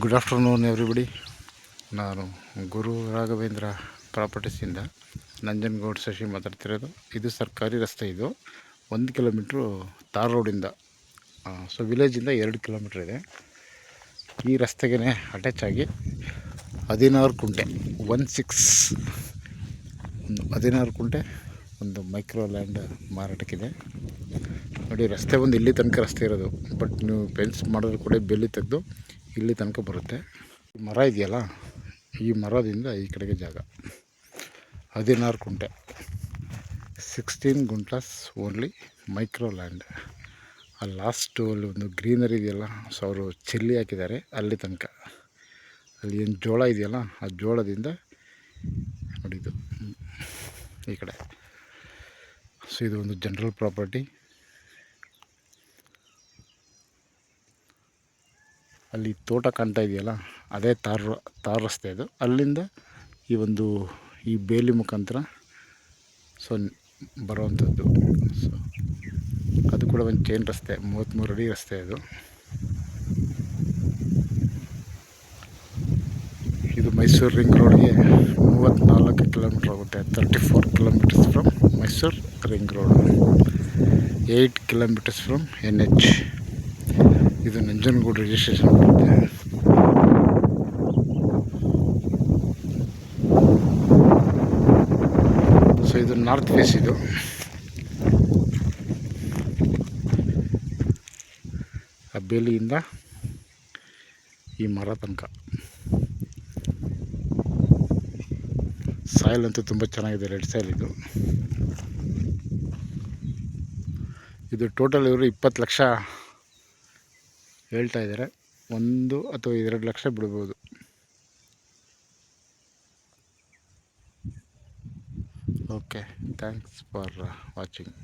Good afternoon everybody. ನಾನು ಗುರು ರಾಘವೇಂದ್ರ ಪ್ರಾಪರ್ಟೀಸಿಂದ ನಂಜನಗೌಡ ಶಶಿ ಮಾತಾಡ್ತಿರೋದು. ಇದು ಸರ್ಕಾರಿ ರಸ್ತೆ. ಇದು 1 ಕಿಲೋಮೀಟ್ರು ತಾರ್ ರೋಡಿಂದ, ಸೊ ವಿಲೇಜಿಂದ 2 ಕಿಲೋಮೀಟ್ರ್ ಇದೆ. ಈ ರಸ್ತೆಗೆ ಅಟ್ಯಾಚ್ ಆಗಿ 16 ಕುಂಟೆ 16 ಕುಂಟೆ ಒಂದು ಮೈಕ್ರೋ ಲ್ಯಾಂಡ್ ಮಾರಾಟಕ್ಕಿದೆ. ನೋಡಿ, ರಸ್ತೆ ಒಂದು ಇಲ್ಲಿ ತನಕ ರಸ್ತೆ ಇರೋದು, ಬಟ್ ನೀವು ಫೆನ್ಸ್ ಮಾಡಿದ್ರು ಕೂಡ ಬೆಲ್ಲಿ ತೆಗೆದು ಇಲ್ಲಿ ತನಕ ಬರುತ್ತೆ. ಮರ ಇದೆಯಲ್ಲ, ಈ ಮರದಿಂದ ಈ ಕಡೆಗೆ ಜಾಗ 16 ಕುಂಟೆ 16 ಗುಂಟ್ಲಾಸ್ ಓನ್ಲಿ ಮೈಕ್ರೋ ಲ್ಯಾಂಡ್. ಆ ಲಾಸ್ಟು ಅಲ್ಲಿ ಒಂದು ಗ್ರೀನರಿ ಇದೆಯಲ್ಲ, ಸೊ ಅವರು ಚೆಲ್ಲಿ ಹಾಕಿದ್ದಾರೆ ಅಲ್ಲಿ ತನಕ. ಅಲ್ಲಿ ಏನು ಜೋಳ ಇದೆಯಲ್ಲ, ಆ ಜೋಳದಿಂದ ನೋಡಿದ್ದು ಈ ಕಡೆ. ಸೊ ಇದು ಒಂದು ಜನರಲ್ ಪ್ರಾಪರ್ಟಿ. ಅಲ್ಲಿ ತೋಟ ಕಾಣ್ತಾ ಇದೆಯಲ್ಲ, ಅದೇ ತಾರ್ ರಸ್ತೆ ಅದು. ಅಲ್ಲಿಂದ ಈ ಬೇಲಿ ಮುಖಾಂತರ ಸೊ ಬರುವಂಥದ್ದು. ಸೊ ಅದು ಕೂಡ ಒಂದು ಚೈನ್ ರಸ್ತೆ, 33 ಅಡಿ ರಸ್ತೆ ಅದು. ಇದು ಮೈಸೂರು ರಿಂಗ್ ರೋಡ್ಗೆ 34 ಕಿಲೋಮೀಟ್ರ್ ಆಗುತ್ತೆ. 34 kilometres from Mysuru ring road, 8 kilometres from NH. ಇದು ನಂಜನಗೂಡು ರಿಜಿಸ್ಟ್ರೇಷನ್ ಬರುತ್ತೆ. ಸೊ ಇದು ನಾರ್ತ್ ಫೇಸ್. ಇದು ಆ ಬೇಲಿಯಿಂದ ಈ ಮರ ತನಕ. ಸಾಯಿಲ್ ಅಂತೂ ತುಂಬ ಚೆನ್ನಾಗಿದೆ, ರೆಡ್ ಸಾಯಿಲ್ ಇದು. ಇದು ಟೋಟಲ್ ಇವರು 20 ಲಕ್ಷ ಹೇಳ್ತಾ ಇದ್ದಾರೆ. 1 ಅಥವಾ 2 ಲಕ್ಷ ಬಿಡ್ಬೋದು. Okay, thanks for watching.